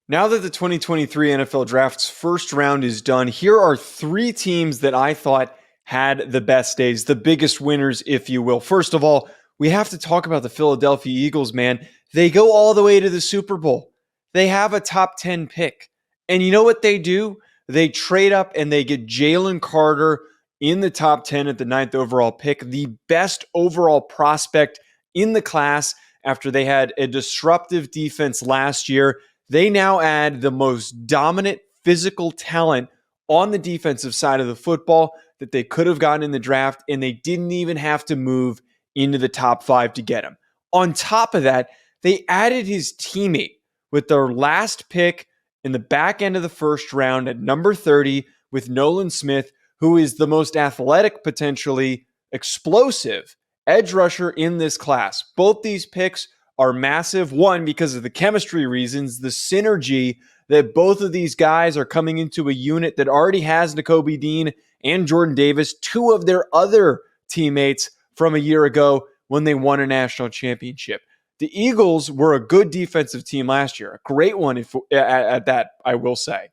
Now that the 2023 NFL Draft's first round is done, here are three teams that I thought had the best days, the biggest winners, if you will. First of all, we have to talk about the Philadelphia Eagles, man. They go all the way to the Super Bowl. They have a top 10 pick. And you know what they do? They trade up and they get Jalen Carter in the top 10 at the ninth overall pick, the best overall prospect in the class after they had a disruptive defense last year. They now add the most dominant physical talent on the defensive side of the football that they could have gotten in the draft, and they didn't even have to move into the top five to get him. On top of that, they added his teammate with their last pick in the back end of the first round at number 30 with Nolan Smith, who is the most athletic, potentially explosive edge rusher in this class. Both these picks are massive. One, because of the chemistry reasons, the synergy that both of these guys are coming into a unit that already has Nakobe Dean and Jordan Davis, two of their other teammates from a year ago when they won a national championship. The Eagles were a good defensive team last year, a great one at that, I will say.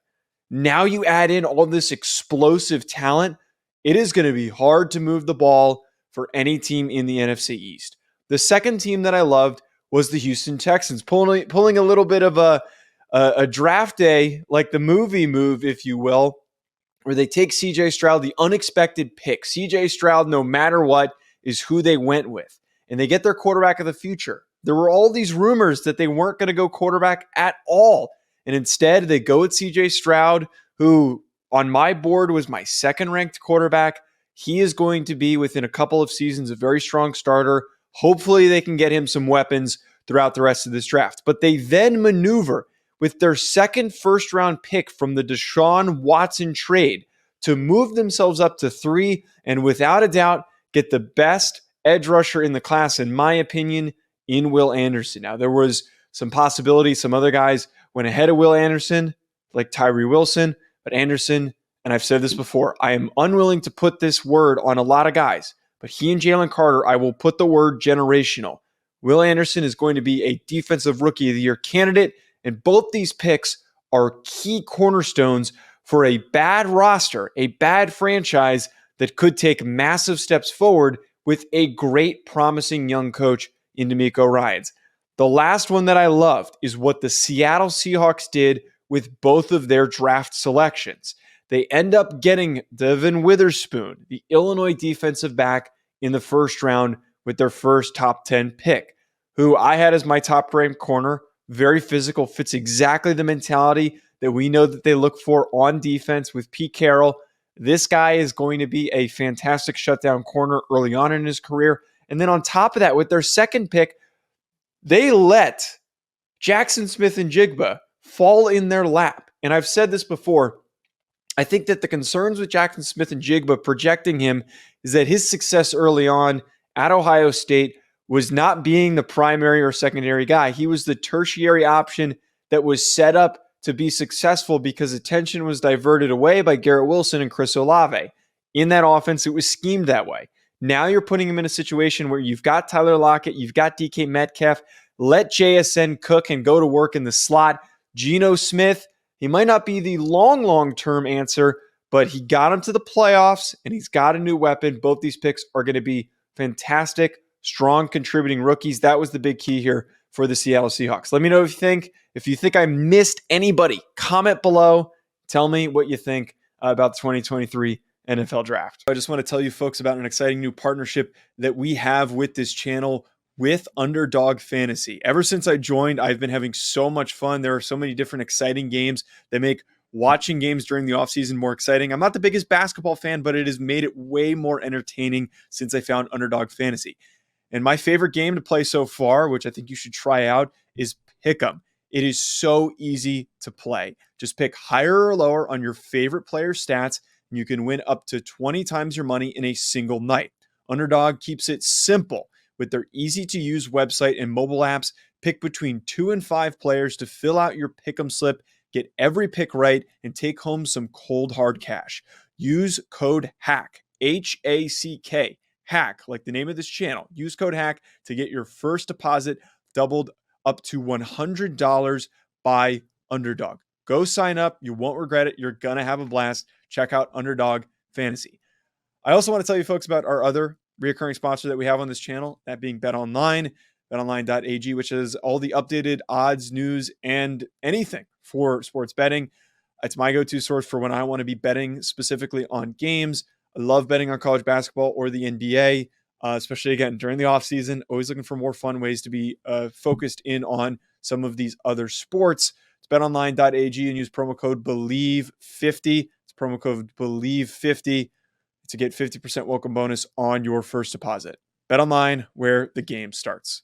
Now you add in all this explosive talent, it is going to be hard to move the ball for any team in the NFC East. The second team that I loved was the Houston Texans, pulling a little bit of a draft day, like the movie move, if you will, where they take C.J. Stroud, the unexpected pick. C.J. Stroud, no matter what, is who they went with. And they get their quarterback of the future. There were all these rumors that they weren't going to go quarterback at all. And instead, they go with C.J. Stroud, who on my board was my second-ranked quarterback. He is going to be, within a couple of seasons, a very strong starter. Hopefully, they can get him some weapons throughout the rest of this draft. But they then maneuver with their second first-round pick from the Deshaun Watson trade to move themselves up to 3 and, without a doubt, get the best edge rusher in the class, in my opinion, in Will Anderson. Now, there was some possibility. Some other guys went ahead of Will Anderson, like Tyree Wilson, but Anderson, and I've said this before, I am unwilling to put this word on a lot of guys, but he and Jalen Carter, I will put the word generational. Will Anderson is going to be a Defensive Rookie of the Year candidate, and both these picks are key cornerstones for a bad roster, a bad franchise that could take massive steps forward with a great, promising young coach in DeMeco Ryans. The last one that I loved is what the Seattle Seahawks did with both of their draft selections. They end up getting Devin Witherspoon, the Illinois defensive back, in the first round with their first top 10 pick, who I had as my top-ranked corner. Very physical, fits exactly the mentality that we know that they look for on defense with Pete Carroll. This guy is going to be a fantastic shutdown corner early on in his career. And then on top of that, with their second pick, they let Jackson Smith-Njigba fall in their lap. And I've said this before, I think that the concerns with Jackson Smith-Njigba projecting him is that his success early on at Ohio State was not being the primary or secondary guy. He was the tertiary option that was set up to be successful because attention was diverted away by Garrett Wilson and Chris Olave. In that offense, it was schemed that way. Now you're putting him in a situation where you've got Tyler Lockett, you've got DK Metcalf. Let JSN cook and go to work in the slot. Geno Smith, he might not be the long-term answer, but he got him to the playoffs, and he's got a new weapon. Both these picks are going to be fantastic, strong contributing rookies. That was the big key here for the Seattle Seahawks. Let me know if you think. If you think I missed anybody, comment below. Tell me what you think about the 2023 NFL Draft. I just want to tell you folks about an exciting new partnership that we have with this channel with Underdog Fantasy. Ever since I joined, I've been having so much fun. There are so many different exciting games that make watching games during the offseason more exciting. I'm not the biggest basketball fan, but it has made it way more entertaining since I found Underdog Fantasy. And my favorite game to play so far, which I think you should try out, is Pick'em. It is so easy to play. Just pick higher or lower on your favorite player's stats, and you can win up to 20 times your money in a single night. Underdog keeps it simple with their easy-to-use website and mobile apps. Pick between 2 and 5 players to fill out your Pick'em slip, get every pick right, and take home some cold, hard cash. Use code HACK, H-A-C-K, HACK, like the name of this channel. Use code HACK to get your first deposit doubled up to $100 by Underdog. Go sign up. You won't regret it. You're going to have a blast. Check out Underdog Fantasy. I also want to tell you folks about our other recurring sponsor that we have on this channel, that being BetOnline, betonline.ag, which is all the updated odds, news, and anything for sports betting. It's my go-to source for when I want to be betting specifically on games. I love betting on college basketball or the NBA, especially, again, during the offseason. Always looking for more fun ways to be focused in on some of these other sports. It's betonline.ag and use promo code BELIEVE50. It's promo code BELIEVE50 to get 50% welcome bonus on your first deposit. BetOnline, where the game starts.